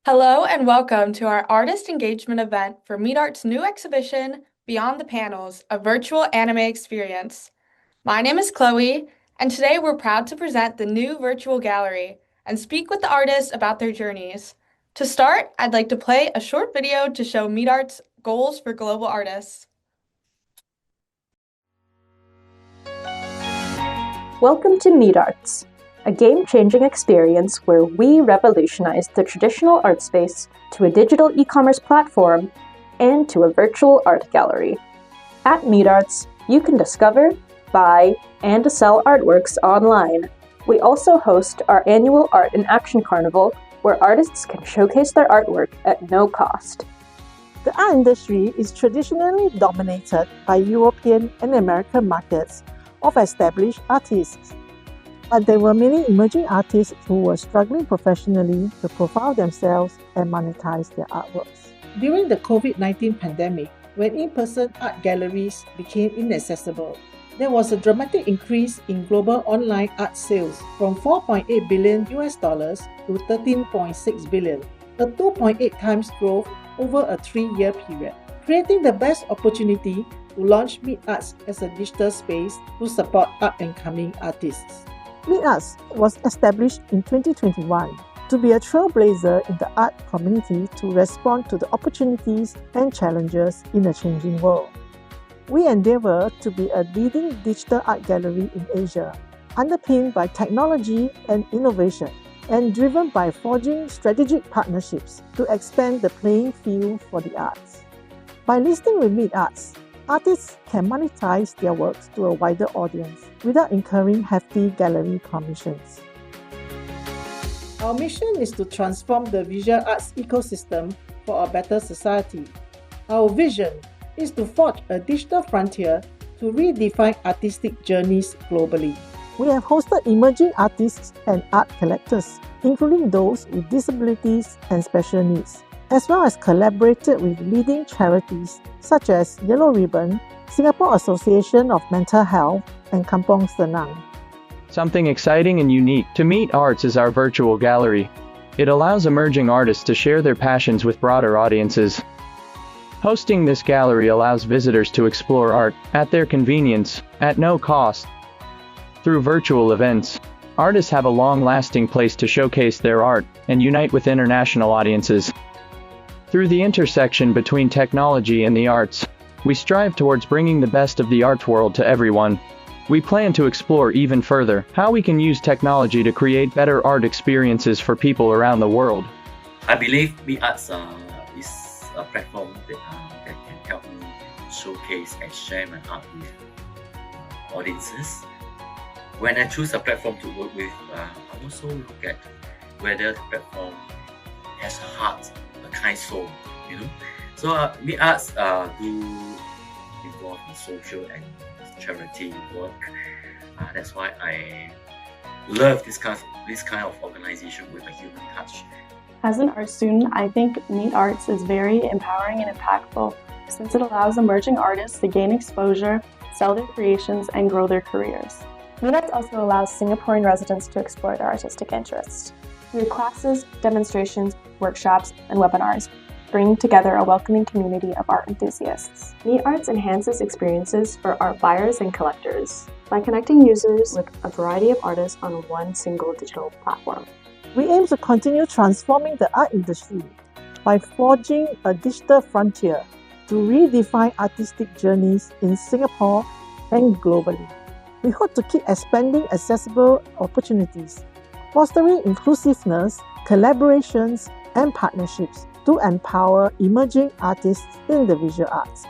Hello and welcome to our artist engagement event for MeetArts' new exhibition, Beyond the Panels, a virtual anime experience. My name is Chloe, and today we're proud to present the new virtual gallery and speak with the artists about their journeys. To start, I'd like to play a short video to show MeetArts' goals for global artists. Welcome to MeetArts, a game-changing experience where we revolutionize the traditional art space to a digital e-commerce platform and to a virtual art gallery. At MeetArts, you can discover, buy, and sell artworks online. We also host our annual Art in Action Carnival, where artists can showcase their artwork at no cost. The art industry is traditionally dominated by European and American markets of established artists. But there were many emerging artists who were struggling professionally to profile themselves and monetize their artworks. During the COVID-19 pandemic, when in-person art galleries became inaccessible, there was a dramatic increase in global online art sales from $4.8 billion to $13.6 billion, a 2.8 times growth over a 3-year period, creating the best opportunity to launch MeetArts as a digital space to support up-and-coming artists. MeetArts was established in 2021 to be a trailblazer in the art community to respond to the opportunities and challenges in a changing world. We endeavor to be a leading digital art gallery in Asia, underpinned by technology and innovation, and driven by forging strategic partnerships to expand the playing field for the arts. By listing with MeetArts, artists can monetize their works to a wider audience without incurring hefty gallery commissions. Our mission is to transform the visual arts ecosystem for a better society. Our vision is to forge a digital frontier to redefine artistic journeys globally. We have hosted emerging artists and art collectors, including those with disabilities and special needs, as well as collaborated with leading charities such as Yellow Ribbon, Singapore Association of Mental Health, and Kampong Senang. Something exciting and unique to MeetArts is our virtual gallery. It allows emerging artists to share their passions with broader audiences. Hosting this gallery allows visitors to explore art at their convenience, at no cost. Through virtual events, artists have a long-lasting place to showcase their art and unite with international audiences. Through the intersection between technology and the arts, we strive towards bringing the best of the art world to everyone. We plan to explore even further how we can use technology to create better art experiences for people around the world. I believe MeetArts is a platform that can help me showcase and share my art with audiences. When I choose a platform to work with, I also look at whether the platform has a heart, a kind soul, So MeetArts do involve in social and charity work. That's why I love this kind of organization with a human touch. As an art student, I think MeetArts is very empowering and impactful since it allows emerging artists to gain exposure, sell their creations, and grow their careers. MeetArts also allows Singaporean residents to explore their artistic interests through classes, demonstrations, workshops, and webinars, bringing together a welcoming community of art enthusiasts. MeetArts enhances experiences for art buyers and collectors by connecting users with a variety of artists on one single digital platform. We aim to continue transforming the art industry by forging a digital frontier to redefine artistic journeys in Singapore and globally. We hope to keep expanding accessible opportunities, fostering inclusiveness, collaborations, and partnerships to empower emerging artists in the visual arts.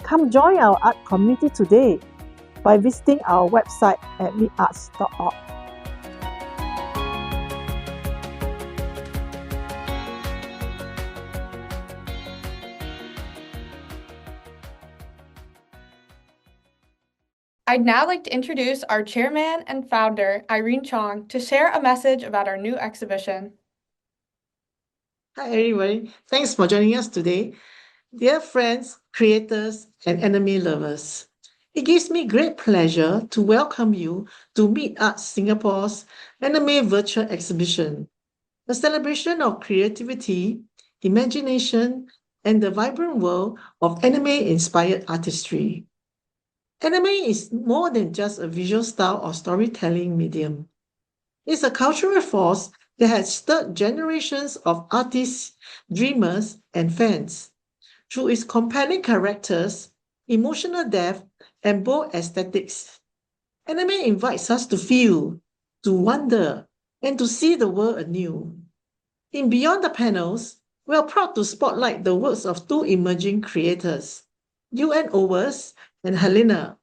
Come join our art community today by visiting our website at meetarts.org. I'd now like to introduce our chairman and founder, Irene Chong, to share a message about our new exhibition. Hi everybody, thanks for joining us today. Dear friends, creators, and anime lovers, it gives me great pleasure to welcome you to MeetArts Singapore's Anime Virtual Exhibition. a celebration of creativity, imagination, and the vibrant world of anime-inspired artistry. Anime is more than just a visual style or storytelling medium. It's a cultural force that has stirred generations of artists, dreamers, and fans. Through its compelling characters, emotional depth, and bold aesthetics, anime invites us to feel, to wonder, and to see the world anew. In Beyond the Panels, we are proud to spotlight the works of two emerging creators, UN Owers and Helena,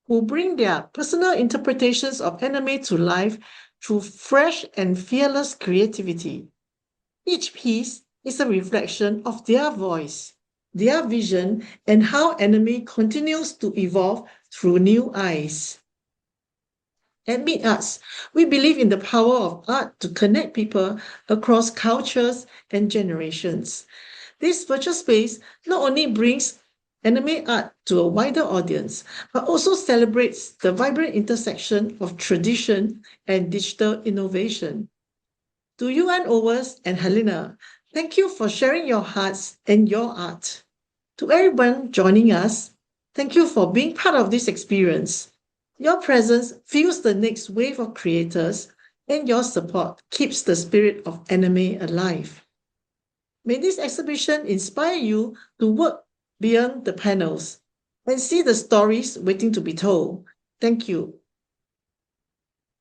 who bring their personal interpretations of anime to life through fresh and fearless creativity. Each piece is a reflection of their voice, their vision, and how anime continues to evolve through new eyes. At MeetArts, we believe in the power of art to connect people across cultures and generations. This virtual space not only brings anime art to a wider audience, but also celebrates the vibrant intersection of tradition and digital innovation. To you and Owers and Helena, thank you for sharing your hearts and your art. To everyone joining us, thank you for being part of this experience. Your presence fuels the next wave of creators, and your support keeps the spirit of anime alive. May this exhibition inspire you to work beyond the panels and see the stories waiting to be told. Thank you.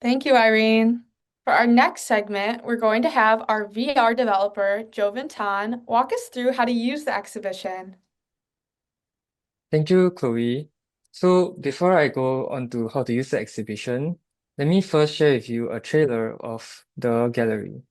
Thank you, Irene. For our next segment, we're going to have our VR developer, Joven Tan, walk us through how to use the exhibition. Thank you, Chloe. So before I go on to how to use the exhibition, let me first share with you a trailer of the gallery.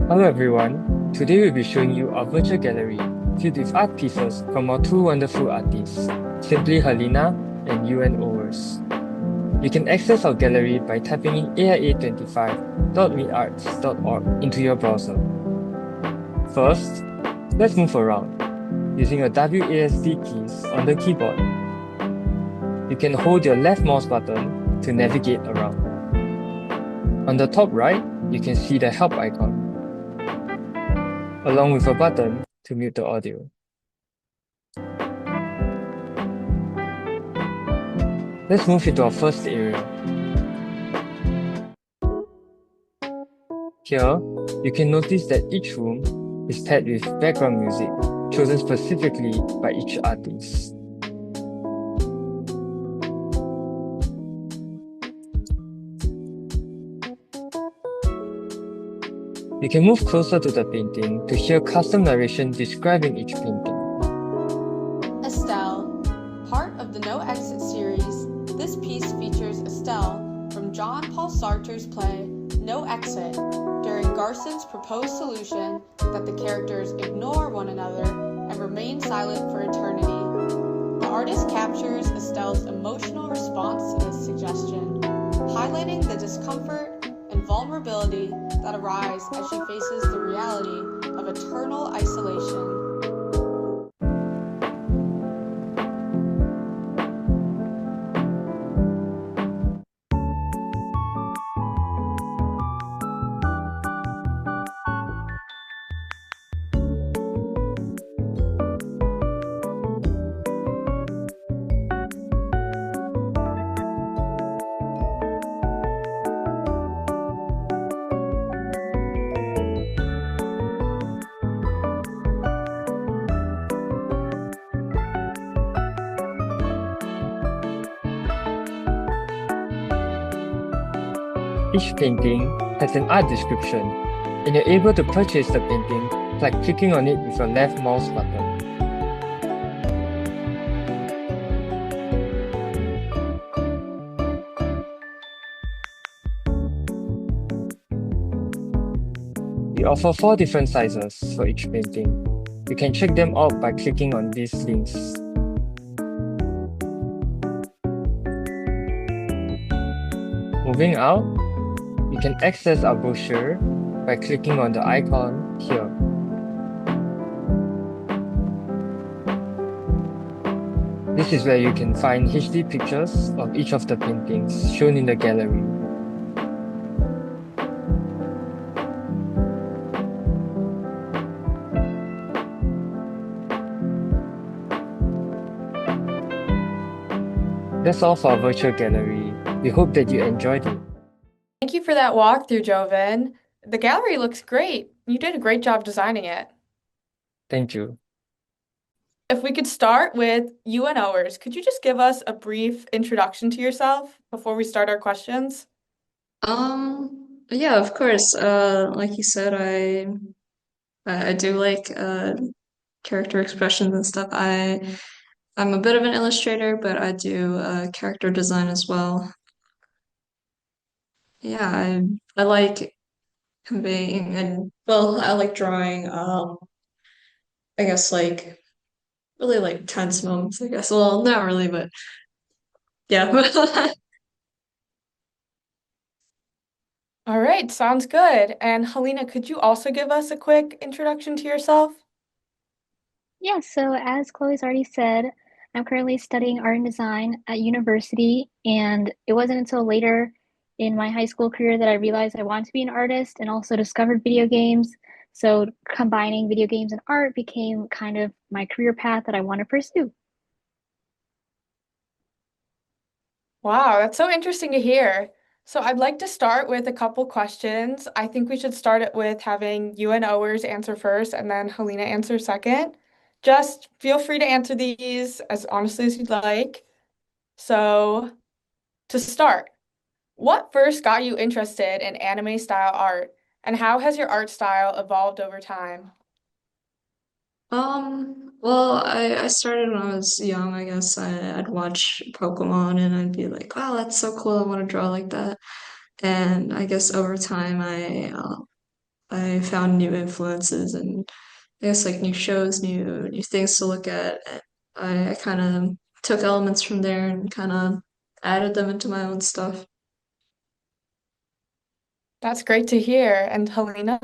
Hello everyone, today we'll be showing you our virtual gallery filled with art pieces from our two wonderful artists, Simply Helena and UN Owers. You can access our gallery by typing in aia25.meetarts.org into your browser. First, let's move around using a WASD keys on the keyboard. You can hold your left mouse button to navigate around. On the top right, you can see the help icon, along with a button to mute the audio. Let's move into our first area. Here, you can notice that each room is paired with background music chosen specifically by each artist. You can move closer to the painting to hear custom narration describing each painting. Estelle, part of the No Exit series, this piece features Estelle from Jean-Paul Sartre's play No Exit during Garson's proposed solution that the characters ignore one another and remain silent for eternity. The artist captures Estelle's emotional response to this suggestion, highlighting the discomfort and vulnerability that arise as she faces the reality of eternal isolation. Each painting has an art description, and you're able to purchase the painting by clicking on it with your left mouse button. We offer 4 different sizes for each painting. You can check them out by clicking on these links. Moving out, you can access our brochure by clicking on the icon here. This is where you can find HD pictures of each of the paintings shown in the gallery. That's all for our virtual gallery. We hope that you enjoyed it. Thank you for that walkthrough, Joven. The gallery looks great. You did a great job designing it. Thank you. If we could start with UNOers, could you just give us a brief introduction to yourself before we start our questions? Yeah, of course. Like you said, I do like character expressions and stuff. I'm a bit of an illustrator, but I do character design as well. Yeah, I like conveying and well, I like drawing. I guess like really like tense moments. I guess. Well, not really, but yeah. All right, sounds good. And Helena, could you also give us a quick introduction to yourself? Yeah, so as Chloe's already said, I'm currently studying art and design at university, and it wasn't until later in my high school career that I realized I wanted to be an artist and also discovered video games. So combining video games and art became kind of my career path that I want to pursue. Wow, that's so interesting to hear. So I'd like to start with a couple questions. I think we should start it with having UNOers answer first and then Helena answer second. Just feel free to answer these as honestly as you'd like. So to start, what first got you interested in anime style art, and how has your art style evolved over time? Well, I started when I was young, I guess. I'd watch Pokemon and I'd be like, wow, that's so cool. I want to draw like that. And I guess over time, I found new influences and I guess like new shows, new things to look at. And I kind of took elements from there and kind of added them into my own stuff. That's great to hear. And Helena?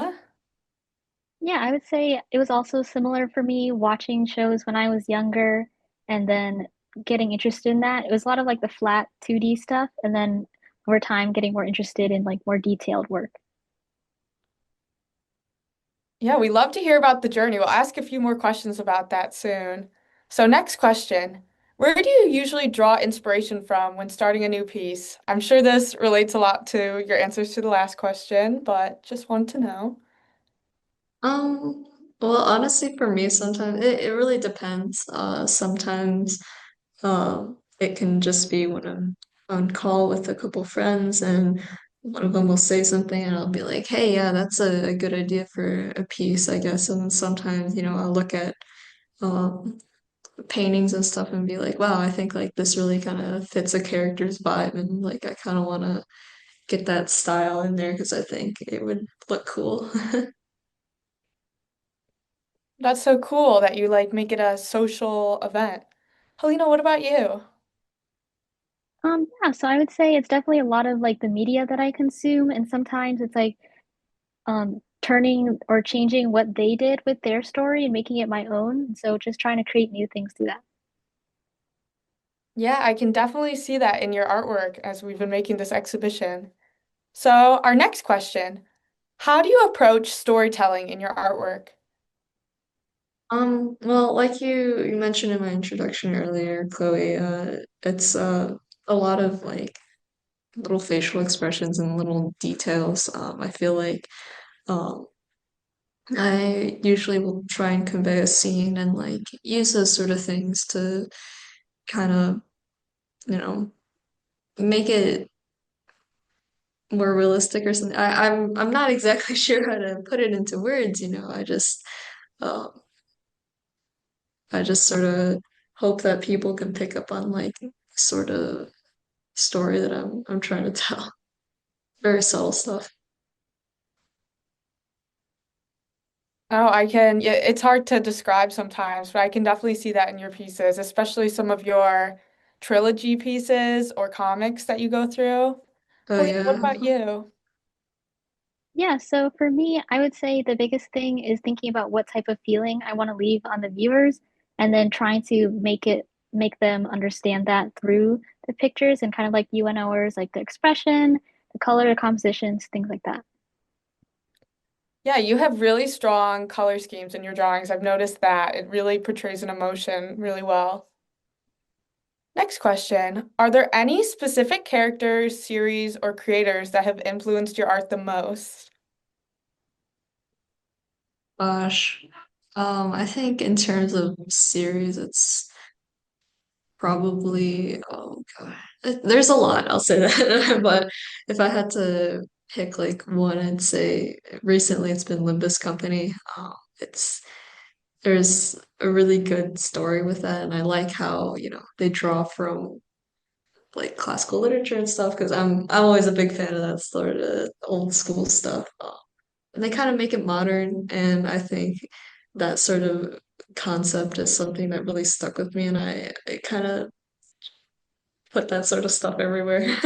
Yeah, I would say it was also similar for me watching shows when I was younger and then getting interested in that. It was a lot of like the flat 2D stuff, and then over time getting more interested in like more detailed work. Yeah, we love to hear about the journey. We'll ask a few more questions about that soon. So, next question. Where do you usually draw inspiration from when starting a new piece? I'm sure this relates a lot to your answers to the last question, but just want to know. Um, well, honestly, for me, sometimes it really depends. Sometimes it can just be when I'm on call with a couple friends and one of them will say something and I'll be like, hey, yeah, that's a good idea for a piece, I guess. And then sometimes, I'll look at um, paintings and stuff and be like, wow, I think like this really kind of fits a character's vibe and like I kind of want to get that style in there because I think it would look cool. That's so cool that you like make it a social event. Helena, what about you? Yeah, so I would say it's definitely a lot of like the media that I consume, and sometimes it's like turning or changing what they did with their story and making it my own. So just trying to create new things through that. Yeah, I can definitely see that in your artwork as we've been making this exhibition. So, our next question, how do you approach storytelling in your artwork? Well, like you mentioned in my introduction earlier, Chloe, it's a lot of like little facial expressions and little details. I feel like um I usually will try and convey a scene and like use those sort of things to kind of, you know, make it more realistic or something. I'm not exactly sure how to put it into words, you know. Um I just sort of hope that people can pick up on like sort of story that I'm trying to tell. Very subtle stuff. Oh, yeah, it's hard to describe sometimes, but I can definitely see that in your pieces, especially some of your trilogy pieces or comics that you go through. Oh Helena, what yeah. about you? Yeah, so for me, I would say the biggest thing is thinking about what type of feeling I want to leave on the viewers and then trying to make them understand that through the pictures and kind of like UNOers, like the expression, the color, the compositions, things like that. Yeah, you have really strong color schemes in your drawings. I've noticed that. It really portrays an emotion really well. Next question. Are there any specific characters, series, or creators that have influenced your art the most? Gosh. I think in terms of series, it's probably, oh god. There's a lot, I'll say that. But if I had to pick like one, I'd say recently it's been Limbus Company. It's there's a really good story with that, and I like how, you know, they draw from like classical literature and stuff because I'm always a big fan of that sort of old school stuff. And they kind of make it modern, and I think that sort of concept is something that really stuck with me, and I kind of put that sort of stuff everywhere.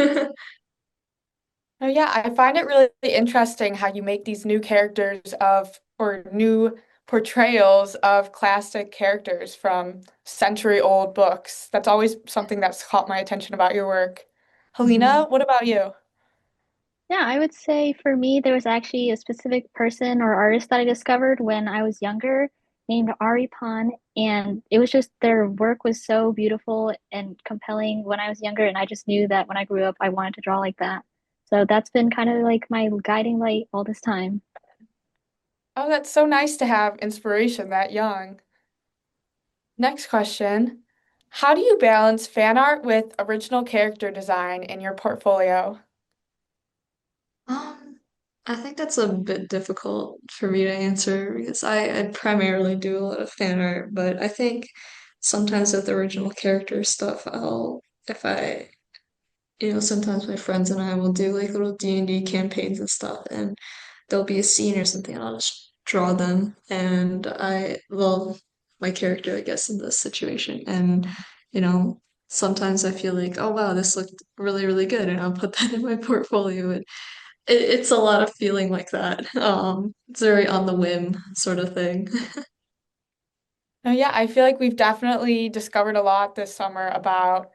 Oh yeah, I find it really interesting how you make these new characters of or new portrayals of classic characters from century-old books. That's always something that's caught my attention about your work. Helena, Mhm. what about you? Yeah, I would say for me, there was actually a specific person or artist that I discovered when I was younger named Ari Pan, and it was just their work was so beautiful and compelling when I was younger, and I just knew that when I grew up, I wanted to draw like that. So that's been kind of like my guiding light all this time. Oh, that's so nice to have inspiration that young. Next question. How do you balance fan art with original character design in your portfolio? Um, I think that's a bit difficult for me to answer because I primarily do a lot of fan art, but I think sometimes with original character stuff, if I you know, sometimes my friends and I will do like little D&D campaigns and stuff, and there'll be a scene or something, and I'll just draw them, and well, my character, I guess, in this situation, and you know, sometimes I feel like, oh wow, this looked really, really good, and I'll put that in my portfolio, and it's a lot of feeling like that. It's very on the whim sort of thing. Oh, yeah, I feel like we've definitely discovered a lot this summer about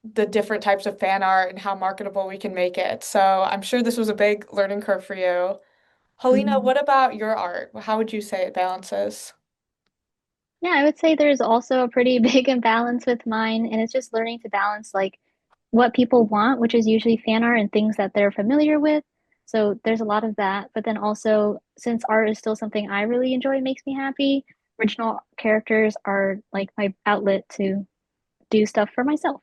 the different types of fan art and how marketable we can make it. So I'm sure this was a big learning curve for you. Helena, Mhm. what about your art? How would you say it balances? Yeah, I would say there's also a pretty big imbalance with mine, and it's just learning to balance like what people want, which is usually fan art and things that they're familiar with. So there's a lot of that. But then also, since art is still something I really enjoy, makes me happy, original characters are like my outlet to do stuff for myself.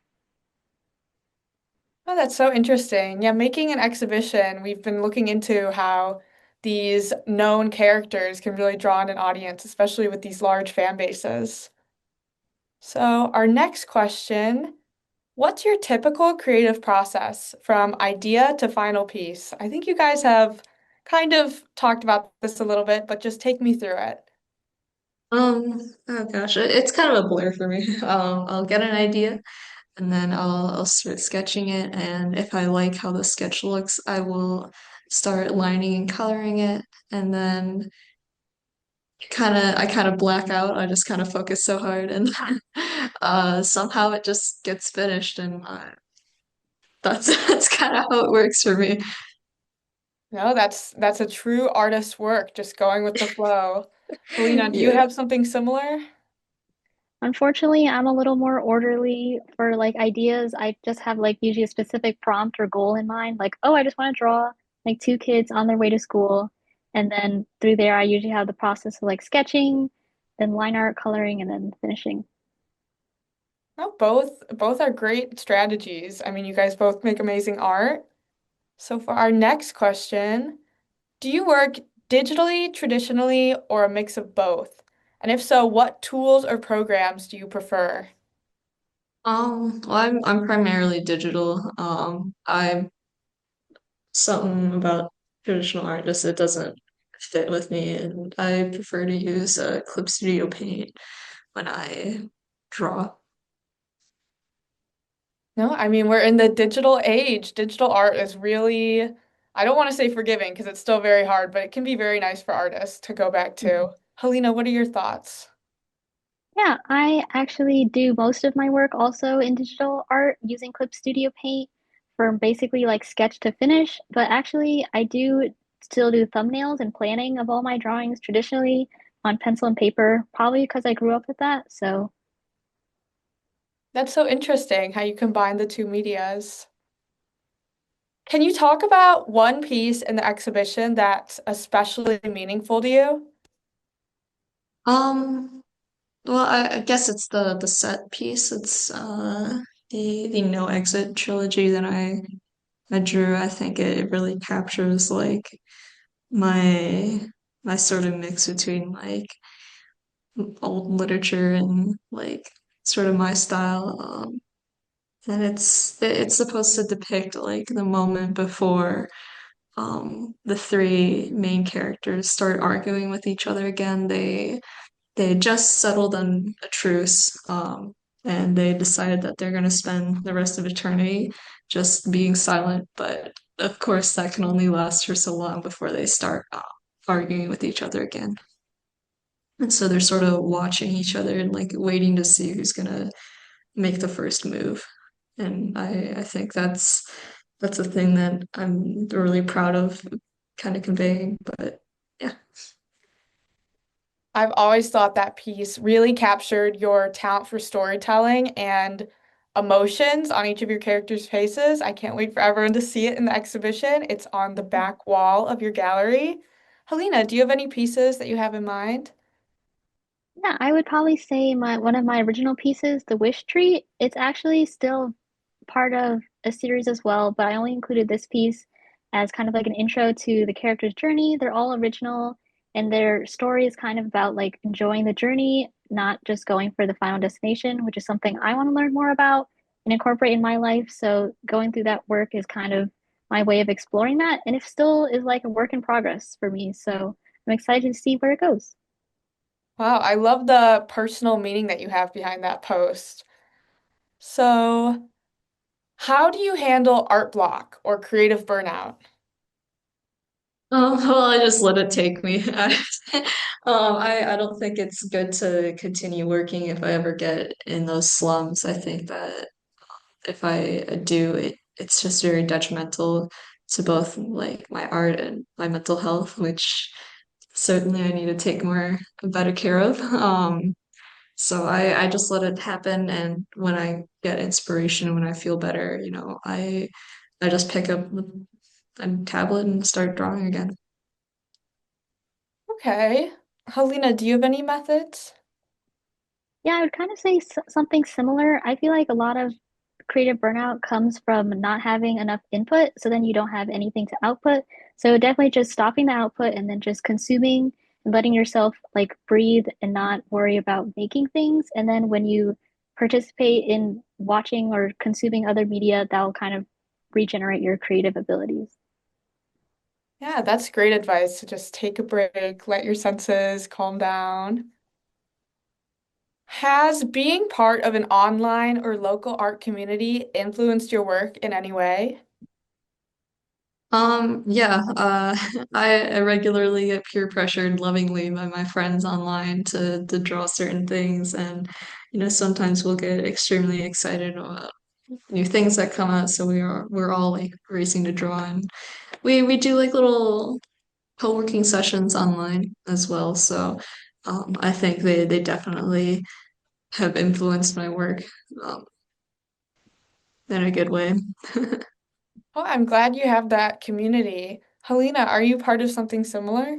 Oh, that's so interesting. Yeah, making an exhibition, we've been looking into how these known characters can really draw in an audience, especially with these large fan bases. So, our next question, what's your typical creative process from idea to final piece? I think you guys have kind of talked about this a little bit, but just take me through it. Oh gosh, it's kind of a blur for me. I'll get an idea, and then I'll start sketching it, and if I like how the sketch looks, I will start lining and coloring it, and then I kind of black out. I just kind of focus so hard, and somehow it just gets finished, and that's that's kind of how it works for me. No, that's a true artist's work, just going with the flow. Helena, do you Yeah. have something similar? Unfortunately, I'm a little more orderly for like ideas. I just have like usually a specific prompt or goal in mind. Like, oh, I just want to draw like two kids on their way to school. And then through there, I usually have the process of like sketching, then line art, coloring, and then finishing. No, both are great strategies. I mean, you guys both make amazing art. So for our next question, do you work digitally, traditionally, or a mix of both? And if so, what tools or programs do you prefer? Well, I'm primarily digital. I'm something about traditional art just it doesn't fit with me, and I prefer to use Clip Studio Paint when I draw. No, I mean, we're in the digital age. Digital art is really, I don't want to say forgiving because it's still very hard, but it can be very nice for artists to go back to. Helena, what are your thoughts? Yeah, I actually do most of my work also in digital art using Clip Studio Paint from basically like sketch to finish. But actually, I do still do thumbnails and planning of all my drawings traditionally on pencil and paper, probably because I grew up with that. So, That's so interesting how you combine the two medias. Can you talk about one piece in the exhibition that's especially meaningful to you? Um, well, I guess it's the set piece. It's the No Exit trilogy that I drew. I think it really captures like my my sort of mix between like old literature and like sort of my style. And it's supposed to depict like the moment before the three main characters start arguing with each other again. They just settled on a truce, and they decided that they're going to spend the rest of eternity just being silent. But of course, that can only last for so long before they start arguing with each other again. And so they're sort of watching each other and like waiting to see who's going to make the first move. And I think that's a thing that I'm really proud of kind of conveying. But yeah. I've always thought that piece really captured your talent for storytelling and emotions on each of your characters' faces. I can't wait for everyone to see it in the exhibition. It's on the back wall of your gallery. Helena, do you have any pieces that you have in mind? yeah, I would probably say my one of my original pieces, The Wish Tree, it's actually still part of a series as well, but I only included this piece as kind of like an intro to the character's journey. They're all original, and their story is kind of about like enjoying the journey, not just going for the final destination, which is something I want to learn more about and incorporate in my life. So going through that work is kind of my way of exploring that, and it still is like a work in progress for me. So I'm excited to see where it goes. Wow, I love the personal meaning that you have behind that post. So, how do you handle art block or creative burnout? Oh, well, I just let it take me. I don't think it's good to continue working if I ever get in those slums. I think that if I do, it's just very detrimental to both like my art and my mental health, which certainly I need to take more better care of. So I just let it happen, and when I get inspiration, when I feel better, I just pick up a tablet and start drawing again. Okay. Helena, do you have any methods? Yeah, I would kind of say something similar. I feel like a lot of creative burnout comes from not having enough input, so then you don't have anything to output. So definitely just stopping the output and then just consuming and letting yourself like breathe and not worry about making things. And then when you participate in watching or consuming other media, that'll kind of regenerate your creative abilities. Yeah, that's great advice to just take a break, let your senses calm down. Has being part of an online or local art community influenced your work in any way? Yeah, I regularly get peer pressured lovingly by my friends online to draw certain things, and sometimes we'll get extremely excited about new things that come out, so we're all like racing to draw, and we do like little co-working sessions online as well. So I think they definitely have influenced my work um, in a good way. Oh, I'm glad you have that community. Helena, are you part of something similar?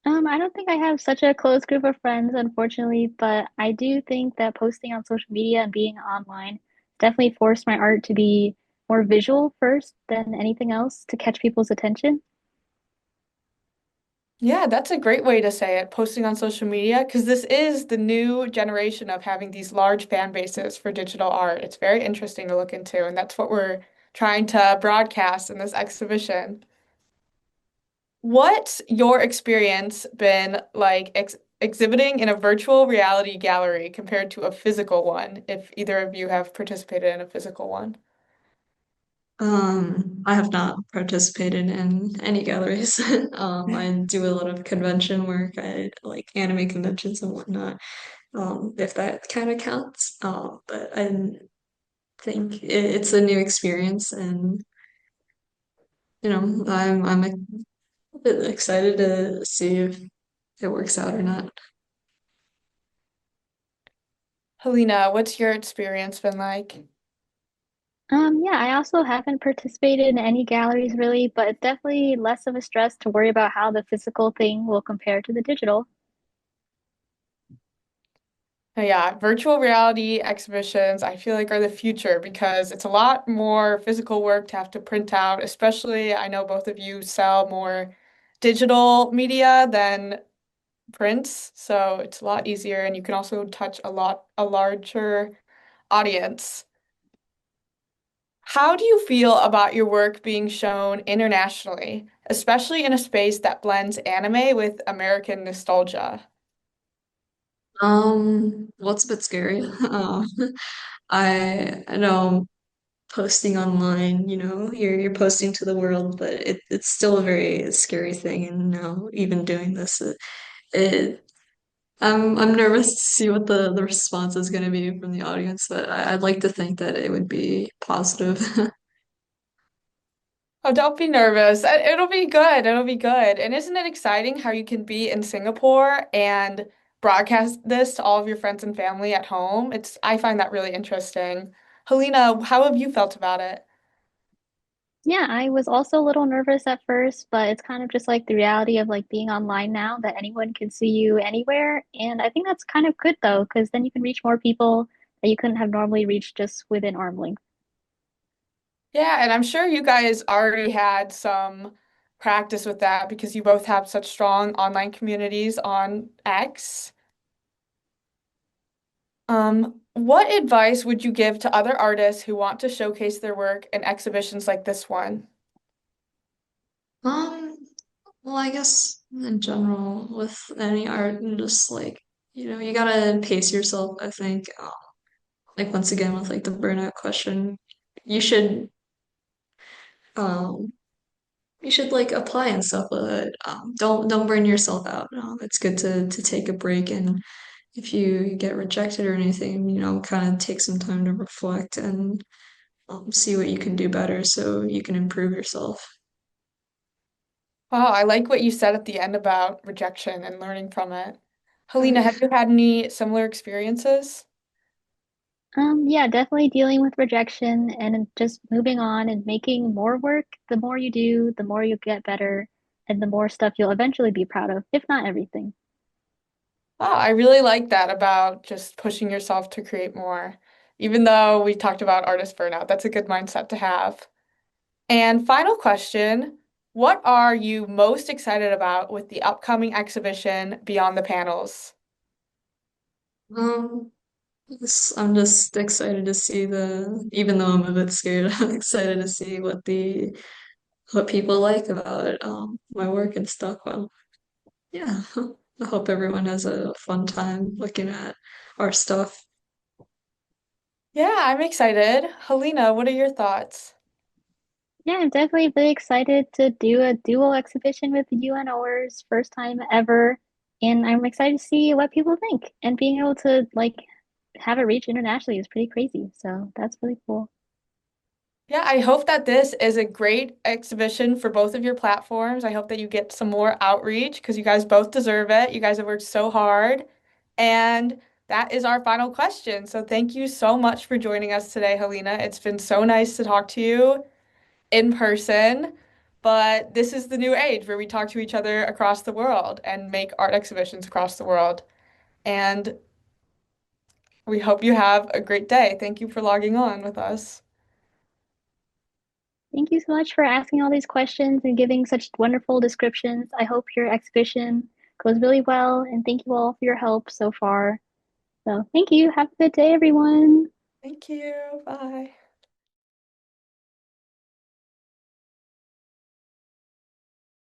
I don't think I have such a close group of friends, unfortunately, but I do think that posting on social media and being online definitely forced my art to be more visual first than anything else to catch people's attention. Yeah, that's a great way to say it, posting on social media, because this is the new generation of having these large fan bases for digital art. It's very interesting to look into, and that's what we're trying to broadcast in this exhibition. What's your experience been like exhibiting in a virtual reality gallery compared to a physical one, if either of you have participated in a physical one? I have not participated in any galleries. I do a lot of convention work. I like anime conventions and whatnot, if that kind of counts. But I think it's a new experience, and I'm a bit excited to see if it works out or not. Helena, what's your experience been like? Yeah, I also haven't participated in any galleries really, but it's definitely less of a stress to worry about how the physical thing will compare to the digital. Yeah, virtual reality exhibitions, I feel like are the future because it's a lot more physical work to have to print out, especially I know both of you sell more digital media than prints, so it's a lot easier and you can also touch a larger audience. How do you feel about your work being shown internationally, especially in a space that blends anime with American nostalgia? Well, it's a bit scary. I know posting online, you're posting to the world, but it's still a very scary thing. And even doing this, it I'm nervous to see what the response is going to be from the audience, but I'd like to think that it would be positive. Oh, don't be nervous. It'll be good. It'll be good. And isn't it exciting how you can be in Singapore and broadcast this to all of your friends and family at home? I find that really interesting. Helena, how have you felt about it? Yeah, I was also a little nervous at first, but it's kind of just like the reality of like being online now that anyone can see you anywhere. And I think that's kind of good though, because then you can reach more people that you couldn't have normally reached just within arm length. Yeah, and I'm sure you guys already had some practice with that because you both have such strong online communities on X. What advice would you give to other artists who want to showcase their work in exhibitions like this one? Um, well, I guess in general with any art and just like, you gotta pace yourself, I think. Like once again with like the burnout question, you should um you should like apply and stuff with it. Don't burn yourself out. It's good to take a break, and if you get rejected or anything, kind of take some time to reflect and see what you can do better so you can improve yourself. Wow, I like what you said at the end about rejection and learning from it. Helena, have Right. you had any similar experiences? Yeah, definitely dealing with rejection and just moving on and making more work. The more you do, the more you get better, and the more stuff you'll eventually be proud of, if not everything. Wow, I really like that about just pushing yourself to create more. Even though we talked about artist burnout, that's a good mindset to have. And final question, what are you most excited about with the upcoming exhibition Beyond the Panels? Um, I'm just excited to see even though I'm a bit scared, I'm excited to see what people like about my work and stuff. Well, yeah, I hope everyone has a fun time looking at our stuff. Yeah, I'm excited. Helena, what are your thoughts? Yeah, I'm definitely really excited to do a dual exhibition with UNOers, first time ever. And I'm excited to see what people think. And being able to like have it reach internationally is pretty crazy. So that's really cool. Yeah, I hope that this is a great exhibition for both of your platforms. I hope that you get some more outreach because you guys both deserve it. You guys have worked so hard. And that is our final question. So thank you so much for joining us today, Helena. It's been so nice to talk to you in person. But this is the new age where we talk to each other across the world and make art exhibitions across the world. And we hope you have a great day. Thank you for logging on with us. Thank you so much for asking all these questions and giving such wonderful descriptions. I hope your exhibition goes really well, and thank you all for your help so far. So, thank you. Have a good day, everyone. Thank you. Bye.